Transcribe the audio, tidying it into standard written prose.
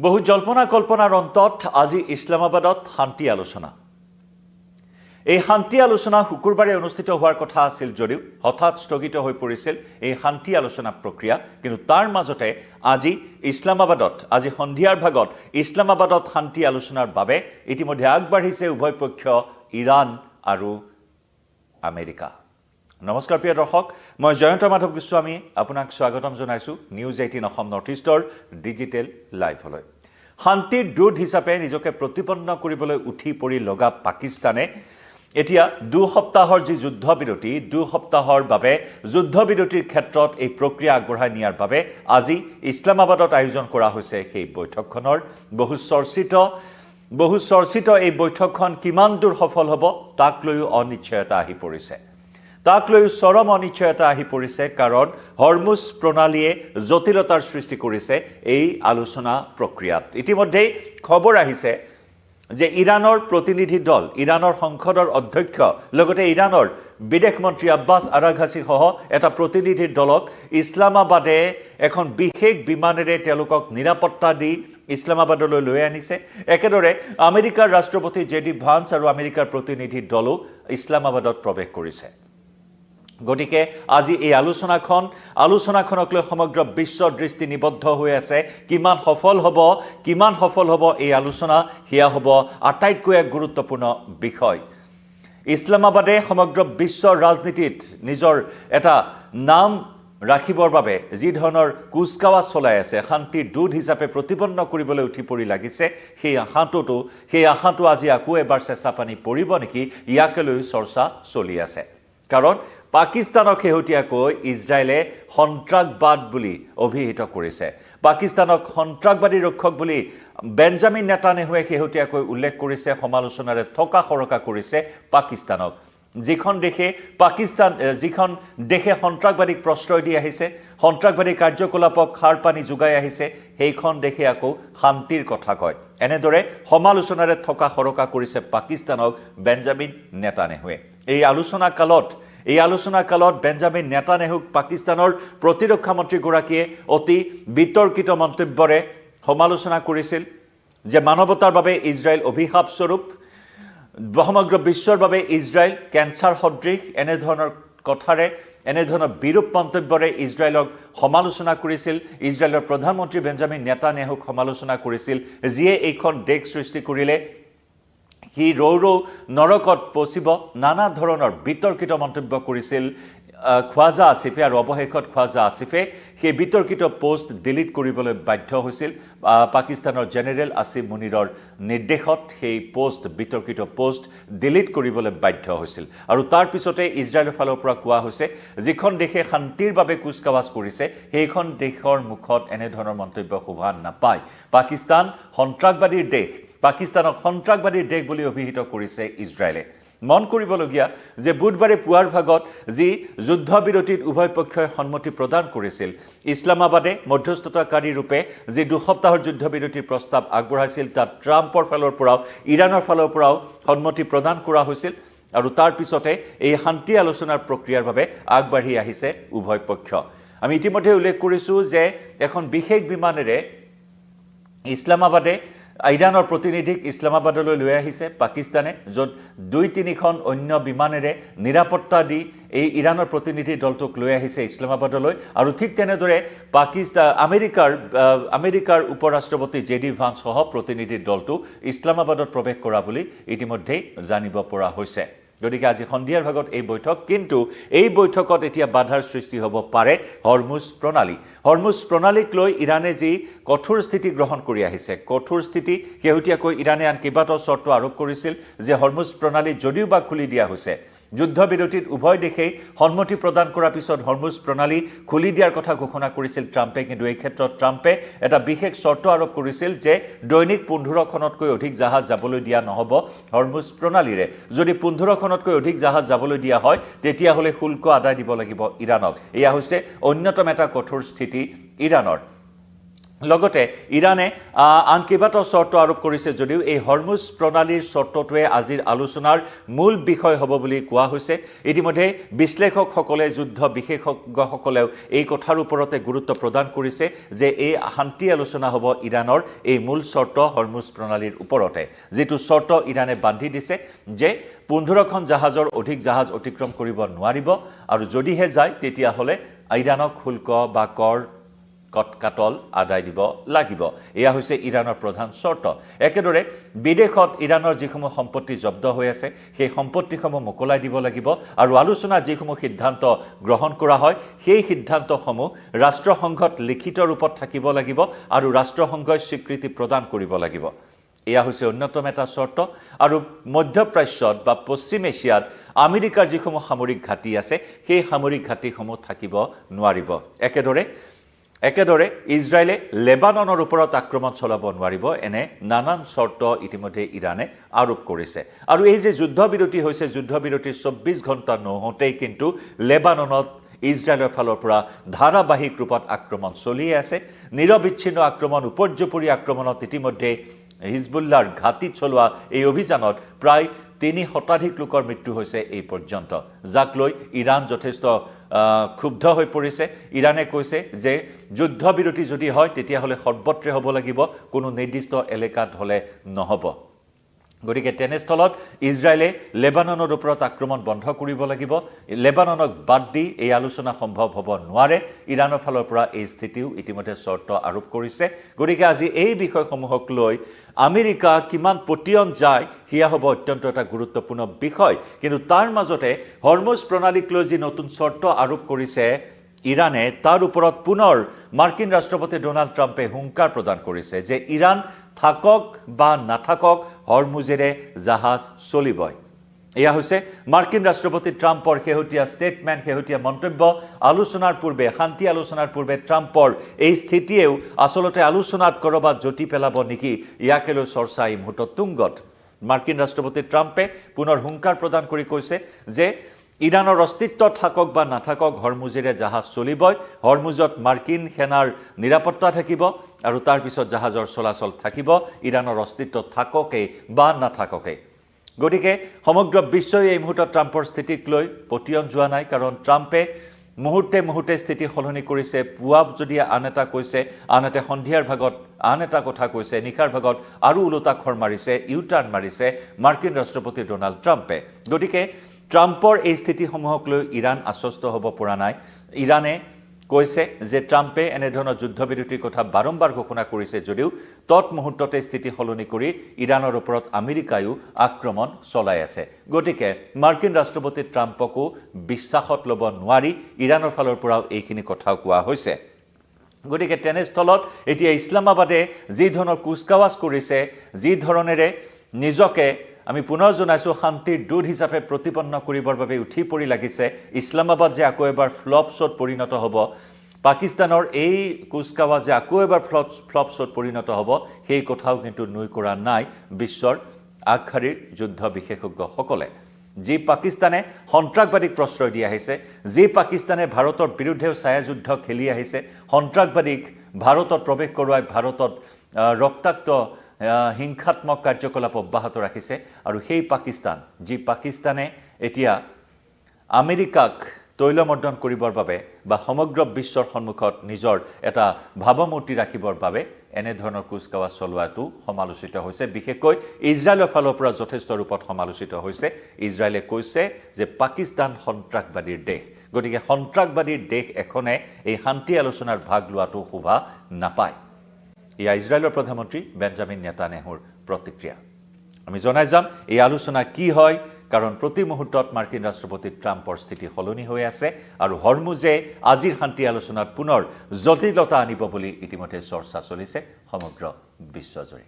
বহু জল্পনা কল্পনাৰ অন্তত আজি ইছলামাবাদত শান্তি আলোচনা। এই শান্তি আলোচনা শুকুৰবাৰে অনুষ্ঠিত হোৱাৰ কথা আছিল যদিও হঠাৎ স্থগিত হৈ পৰিছিল এই শান্তি আলোচনা প্ৰক্ৰিয়া। কিন্তু তাৰ মাজতে আজি ইছলামাবাদত আজি সন্ধিয়াৰ ভাগত ইছলামাবাদত শান্তি আলোচনাৰ বাবে ইতিমধ্যে আগবাঢ়িছে উভয় পক্ষ ইৰাণ আৰু আমেৰিকা। নমস্কাৰ প্ৰিয় দৰ্শক, মই জয়ন্ত মাধৱ গোস্বামী আপোনাক স্বাগতম জনাইছোঁ নিউজ 18 অসম নৰ্থ ইষ্টৰ ডিজিটেল লাইভলৈ। শান্তিৰ দূত হিচাপে নিজকে প্ৰতিপন্ন কৰিবলৈ উঠি পৰি লগা পাকিস্তানে এতিয়া 2 সপ্তাহৰ যি যুদ্ধবিৰতি 2 সপ্তাহৰ বাবে যুদ্ধবিৰতিৰ ক্ষেত্ৰত এই প্ৰক্ৰিয়া আগবঢ়াই নিয়াৰ বাবে আজি ইছলামাবাদত আয়োজন কৰা হৈছে সেই বৈঠকখনৰ বহু চৰ্চিত এই বৈঠকখন কিমান দূৰ সফল হ'ব তাক লৈও অনিশ্চয়তা আহি পৰিছে। তাক লৈ চৰম অনিশ্চয়তা আহি পৰিছে, কাৰণ হৰমুজ প্ৰণালীয়ে জটিলতাৰ সৃষ্টি কৰিছে এই আলোচনা প্ৰক্ৰিয়াত। ইতিমধ্যেই খবৰ আহিছে যে ইৰাণৰ প্ৰতিনিধি দল, ইৰাণৰ সংসদৰ অধ্যক্ষ, লগতে ইৰাণৰ বিদেশ মন্ত্ৰী আব্বাছ আৰাঘাচি সহ এটা প্ৰতিনিধি দলক ইছলামাবাদে এখন বিশেষ বিমানেৰে তেওঁলোকক নিৰাপত্তা দি ইছলামাবাদলৈ লৈ আনিছে। একেদৰে আমেৰিকাৰ ৰাষ্ট্ৰপতি জেডি ভান্স আৰু আমেৰিকাৰ প্ৰতিনিধি দলো ইছলামাবাদত প্ৰৱেশ কৰিছে। গতিকে আজি এই আলোচনাখনক লৈ সমগ্ৰ বিশ্বৰ দৃষ্টি নিবদ্ধ হৈ আছে। কিমান সফল হ'ব এই আলোচনা, সেয়া হ'ব আটাইতকৈ এক গুৰুত্বপূৰ্ণ বিষয়। ইছলামাবাদে সমগ্ৰ বিশ্বৰ ৰাজনীতিত নিজৰ এটা নাম ৰাখিবৰ বাবে যি ধৰণৰ কুচকাৱাজ চলাই আছে, শান্তিৰ দূত হিচাপে প্ৰতিপন্ন কৰিবলৈ উঠি পৰি লাগিছে, সেই আশাটো আজি আকৌ এবাৰ চেঁচা পানী পৰিব নেকি, ইয়াকে লৈ চৰ্চা চলি আছে। কাৰণ পাকিস্তানক শেহতীয়াকৈ ইজৰাইলে সন্ত্ৰাসবাদ বুলি অভিহিত কৰিছে। পাকিস্তানক সন্ত্ৰাসবাদী ৰক্ষক বুলি বেঞ্জামিন নেতানেহুৱে শেহতীয়াকৈ উল্লেখ কৰিছে, সমালোচনাৰে থকা সৰকা কৰিছে পাকিস্তানক। যিখন দেশে সন্ত্ৰাসবাদীক প্ৰশ্ৰয় দি আহিছে, সন্ত্ৰাসবাদী কাৰ্যকলাপক সাৰ পানী যোগাই আহিছে, সেইখন দেশে আকৌ শান্তিৰ কথা কয়। এনেদৰে সমালোচনাৰে থকা সৰকা কৰিছে পাকিস্তানক বেঞ্জামিন নেতানেহুৱে। এই আলোচনা কালত বেঞ্জামিন নেতানেহুক পাকিস্তানৰ প্ৰতিৰক্ষা মন্ত্ৰীগৰাকীয়ে অতি বিতৰ্কিত মন্তব্যৰে সমালোচনা কৰিছিল যে মানৱতাৰ বাবে ইজৰাইল অভিশাপস্বৰূপ, সমগ্ৰ বিশ্বৰ বাবে ইজৰাইল কেঞ্চাৰ সদৃশ, এনেধৰণৰ বিৰূপ মন্তব্যৰে ইজৰাইলক সমালোচনা কৰিছিল। ইজৰাইলৰ প্ৰধানমন্ত্ৰী বেঞ্জামিন নেতানেহুক সমালোচনা কৰিছিল, যিয়ে এইখন দেশ সৃষ্টি কৰিলে সি ৰৌ নৰকত পচিব, নানা ধৰণৰ বিতৰ্কিত মন্তব্য কৰিছিল খ্বাজা আসিফে। আৰু অৱশেষত খ্বাজা আসিফে সেই বিতৰ্কিত পোষ্ট ডিলিট কৰিবলৈ বাধ্য হৈছিল। পাকিস্তানৰ জেনেৰেল আসিফ মুনিৰৰ নিৰ্দেশত সেই বিতৰ্কিত পোষ্ট ডিলিট কৰিবলৈ বাধ্য হৈছিল। আৰু তাৰ পিছতে ইজৰাইলৰ ফালৰ পৰা কোৱা হৈছে, যিখন দেশে শান্তিৰ বাবে কুচকাৱাজ কৰিছে সেইখন দেশৰ মুখত এনেধৰণৰ মন্তব্য শোভা নাপায়। পাকিস্তানক সন্ত্ৰাসবাদীৰ দেশ বুলি অভিহিত কৰিছে ইজৰাইলে। মন কৰিবলগীয়া যে বুধবাৰে পুৱাৰ ভাগত যি যুদ্ধবিৰতিত উভয় পক্ষই সন্মতি প্ৰদান কৰিছিল, ইছলামাবাদে মধ্যস্থতাকাৰী ৰূপে যি 2 সপ্তাহৰ যুদ্ধবিৰতিৰ প্ৰস্তাৱ আগবঢ়াইছিল, তাত ট্ৰাম্পৰ ফালৰ পৰাও ইৰাণৰ ফালৰ পৰাও সন্মতি প্ৰদান কৰা হৈছিল। আৰু তাৰ পিছতে এই শান্তি আলোচনাৰ প্ৰক্ৰিয়াৰ বাবে আগবাঢ়ি আহিছে উভয় পক্ষ। আমি ইতিমধ্যে উল্লেখ কৰিছোঁ যে এখন বিশেষ বিমানেৰে ইৰাণৰ প্ৰতিনিধিক ইছলামাবাদলৈ লৈ আহিছে পাকিস্তানে, য'ত 2-3খন অন্য বিমানেৰে নিৰাপত্তা দি এই ইৰাণৰ প্ৰতিনিধি দলটোক লৈ আহিছে ইছলামাবাদলৈ। আৰু ঠিক তেনেদৰে আমেৰিকাৰ উপৰাষ্ট্ৰপতি জেডি ভান্স সহ প্ৰতিনিধি দলটো ইছলামাবাদত প্ৰৱেশ কৰা বুলি ইতিমধ্যেই জানিব পৰা হৈছে। গতিকে আজি সন্ধিয়াৰ ভাগত এই বৈঠক, কিন্তু এই বৈঠকত এতিয়া বাধাৰ সৃষ্টি হ'ব পাৰে হৰমুজ প্ৰণালীক লৈ ইৰাণে যি কঠোৰ স্থিতি গ্ৰহণ কৰি আহিছে, শেহতীয়াকৈ ইৰাণে আন কেইবাটাও চৰ্ত আৰোপ কৰিছিল যে হৰমুজ প্ৰণালী যদিও বা খুলি দিয়া হৈছে, যুদ্ধবিৰতিত উভয় দেশেই সন্মতি প্ৰদান কৰাৰ পিছত হৰমুজ প্ৰণালী খুলি দিয়াৰ কথা ঘোষণা কৰিছিল ট্ৰাম্পে। কিন্তু এই ক্ষেত্ৰত ট্ৰাম্পে এটা বিশেষ চৰ্ত আৰোপ কৰিছিল যে দৈনিক 15খনতকৈ অধিক জাহাজ যাবলৈ দিয়া নহ'ব হৰমুজ প্ৰণালীৰে। যদি 15খনতকৈ অধিক জাহাজ যাবলৈ দিয়া হয়, তেতিয়াহ'লে শুল্ক আদায় দিব লাগিব ইৰাণক। এয়া হৈছে অন্যতম এটা কঠোৰ স্থিতি ইৰাণৰ। লগতে ইৰাণে আন কেইবাটাও চৰ্ত আৰোপ কৰিছে যদিও এই হৰমুজ প্ৰণালীৰ চৰ্তটোৱে আজিৰ আলোচনাৰ মূল বিষয় হ'ব বুলি কোৱা হৈছে ইতিমধ্যে বিশ্লেষকসকলে যুদ্ধ বিশেষজ্ঞসকলেও এই কথাৰ ওপৰতে গুৰুত্ব প্ৰদান কৰিছে যে এই শান্তি আলোচনা হ'ব ইৰাণৰ এই মূল চৰ্ত হৰমুজ প্ৰণালীৰ ওপৰতে যিটো চৰ্ত ইৰাণে বান্ধি দিছে যে 15খন জাহাজৰ অধিক জাহাজ অতিক্ৰম কৰিব নোৱাৰিব আৰু যদিহে যায় তেতিয়াহ'লে ইৰাণক শুল্ক বা কৰ কাটল আদায় দিব লাগিব এয়া হৈছে ইৰাণৰ প্ৰধান চৰ্ত একেদৰে বিদেশত ইৰাণৰ যিসমূহ সম্পত্তি জব্দ হৈ আছে সেই সম্পত্তিসমূহ মোকলাই দিব লাগিব আৰু আলোচনা যিসমূহ সিদ্ধান্ত গ্ৰহণ কৰা হয় সেই সিদ্ধান্তসমূহ ৰাষ্ট্ৰসংঘত লিখিত ৰূপত থাকিব লাগিব আৰু ৰাষ্ট্ৰসংঘই স্বীকৃতি প্ৰদান কৰিব লাগিব এয়া হৈছে অন্যতম এটা চৰ্ত আৰু মধ্যপ্ৰাচ্যত বা পশ্চিম এছিয়াত আমেৰিকাৰ যিসমূহ সামৰিক ঘাটি আছে সেই সামৰিক ঘাটিসমূহ থাকিব নোৱাৰিব একেদৰে ইজৰাইলে লেবাননৰ ওপৰত আক্ৰমণ চলাব নোৱাৰিব এনে নানান চৰ্ত ইতিমধ্যে ইৰাণে আৰোপ কৰিছে আৰু এই যে যুদ্ধবিৰতি হৈছে যুদ্ধবিৰতিৰ 24 ঘণ্টা নহওঁতেই কিন্তু লেবাননত ইজৰাইলৰ ফালৰ পৰা ধাৰাবাহিক ৰূপত আক্ৰমণ চলি আছে নিৰবিচ্ছিন্ন আক্ৰমণ উপৰ্যুপৰি আক্ৰমণত ইতিমধ্যে হিজবুল্লাহৰ ঘাটিত চলোৱা এই অভিযানত প্ৰায় 3 শতাধিক লোকৰ মৃত্যু হৈছে এই পৰ্যন্ত যাক লৈ ইৰাণ যথেষ্ট ক্ষুব্ধ হৈ পৰিছে ইৰাণে কৈছে যে যুদ্ধবিৰতি যদি হয় তেতিয়াহ'লে সৰ্বত্ৰে হ'ব লাগিব কোনো নিৰ্দিষ্ট এলেকাত হ'লে নহ'ব গতিকে তেনেস্থলত ইজৰাইলে লেবাননৰ ওপৰত আক্ৰমণ বন্ধ কৰিব লাগিব লেবাননক বাদ দি এই আলোচনা সম্ভৱ হ'ব নোৱাৰে ইৰাণৰ ফালৰ পৰা এই স্থিতিও ইতিমধ্যে চৰ্ত আৰোপ কৰিছে গতিকে আজি এই বিষয়সমূহক লৈ আমেৰিকা কিমান পতিয়ন যায় হিয়া হ'ব অত্যন্ত এটা গুৰুত্বপূৰ্ণ বিষয় কিন্তু তাৰ মাজতে হৰমুজ প্ৰণালীক লৈ যি নতুন চৰ্ত আৰোপ কৰিছে ইৰাণে তাৰ ওপৰত পুনৰ মাৰ্কিন ৰাষ্ট্ৰপতি ডোনাল্ড ট্ৰাম্পে হুংকাৰ প্ৰদান কৰিছে যে ইৰাণ থাকক বা নাথাকক হৰমুজেৰে জাহাজ চলিবই এয়া হৈছে মাৰ্কিন ৰাষ্ট্ৰপতি ট্ৰাম্পৰ শেহতীয়া ষ্টেটমেণ্ট শেহতীয়া মন্তব্য আলোচনাৰ পূৰ্বে শান্তি আলোচনাৰ পূৰ্বে ট্ৰাম্পৰ এই স্থিতিয়েও আচলতে আলোচনাত কৰবাত জটি পেলাব নেকি ইয়াকে লৈ চৰ্চা এই মুহূৰ্তত তুংগত মাৰ্কিন ৰাষ্ট্ৰপতি ট্ৰাম্পে পুনৰ হুংকাৰ প্ৰদান কৰি কৈছে যে ইৰাণৰ অস্তিত্ব থাকক বা নাথাকক হৰমুজেৰে জাহাজ চলিবই হৰমুজত মাৰ্কিন সেনাৰ নিৰাপত্তা থাকিব আৰু তাৰ পিছত জাহাজৰ চলাচল থাকিব ইৰাণৰ অস্তিত্ব থাককে বা নাথাককে গতিকে সমগ্ৰ বিশ্বই এই মুহূৰ্তত ট্ৰাম্পৰ স্থিতিক লৈ পতিয়ন যোৱা নাই কাৰণ ট্ৰাম্পে মুহূৰ্তে স্থিতি সলনি কৰিছে পুৱা যদি আন এটা কৈছে আন এটা সন্ধিয়াৰ ভাগত আন এটা কথা কৈছে নিশাৰ ভাগত আৰু উলটাখৰ মাৰিছে ইউটাৰ্ণ মাৰিছে মাৰ্কিন ৰাষ্ট্ৰপতি ডোনাল্ড ট্ৰাম্পে গতিকে ট্ৰাম্পৰ এই স্থিতিসমূহক লৈ ইৰাণ আশ্বস্ত হ'ব পৰা নাই ইৰাণে কৈছে যে ট্ৰাম্পে এনেধৰণৰ যুদ্ধবিৰতিৰ কথা বাৰম্বাৰ ঘোষণা কৰিছে যদিও তৎমুহূৰ্ততে স্থিতি সলনি কৰি ইৰাণৰ ওপৰত আমেৰিকায়ো আক্ৰমণ চলাই আছে গতিকে মাৰ্কিন ৰাষ্ট্ৰপতি ট্ৰাম্পকো বিশ্বাসত ল'ব নোৱাৰি ইৰাণৰ ফালৰ পৰাও এইখিনি কথাও কোৱা হৈছে গতিকে তেনেস্থলত এতিয়া ইছলামাবাদে যি ধৰণৰ কুচকাৱাজ কৰিছে যি ধৰণেৰে নিজকে আমি পুনৰ জনাইছো শান্তিৰ দূত হিচাপে প্ৰতিপন্ন কৰিবৰ বাবে উঠি পৰি লাগিছে ইছলামাবাদ যে আকৌ এবাৰ ফ্লপ শ্বট পৰিণত হ'ব পাকিস্তানৰ এই কুচকাৱাজ যে আকৌ এবাৰ ফ্লপ শ্বট পৰিণত হ'ব সেই কথাও কিন্তু নুই কৰা নাই বিশ্বৰ আগশাৰীৰ যুদ্ধ বিশেষজ্ঞসকলে যি পাকিস্তানে সন্ত্ৰাসবাদীক প্ৰশ্ৰয় দি আহিছে যি পাকিস্তানে ভাৰতৰ বিৰুদ্ধেও ছায়াযুদ্ধ খেলি আহিছে সন্ত্ৰাসবাদীক ভাৰতত প্ৰৱেশ কৰোৱাই ভাৰতত ৰক্তাক্ত হিংসাত্মক কাৰ্যকলাপ অব্যাহত ৰাখিছে আৰু সেই পাকিস্তান যি পাকিস্তানে এতিয়া আমেৰিকাক তৈলমৰ্দন কৰিবৰ বাবে বা সমগ্ৰ বিশ্বৰ সন্মুখত নিজৰ এটা ভাৱমূৰ্তি ৰাখিবৰ বাবে এনেধৰণৰ কুচকাৱাজ চলোৱাটো সমালোচিত হৈছে বিশেষকৈ ইজৰাইলৰ ফালৰ পৰা যথেষ্ট ৰূপত সমালোচিত হৈছে ইজৰাইলে কৈছে যে পাকিস্তান সন্ত্ৰাসবাদীৰ দেশ গতিকে সন্ত্ৰাসবাদীৰ দেশ এখনে এই শান্তি আলোচনাৰ ভাগ লোৱাটো শোভা নাপায় ইয়া ইজৰাইলৰ প্ৰধানমন্ত্ৰী বেঞ্জামিন নেতান্যাহুৰ প্ৰতিক্ৰিয়া আমি জনাই যাম এই আলোচনা কি হয় কাৰণ প্ৰতি মুহূৰ্তত মাৰ্কিন ৰাষ্ট্ৰপতি ট্ৰাম্পৰ স্থিতি সলনি হৈ আছে আৰু হৰমুজে আজিৰ শান্তি আলোচনাত পুনৰ জটিলতা আনিব বুলি ইতিমধ্যে চৰ্চা চলিছে সমগ্ৰ বিশ্বজুৰি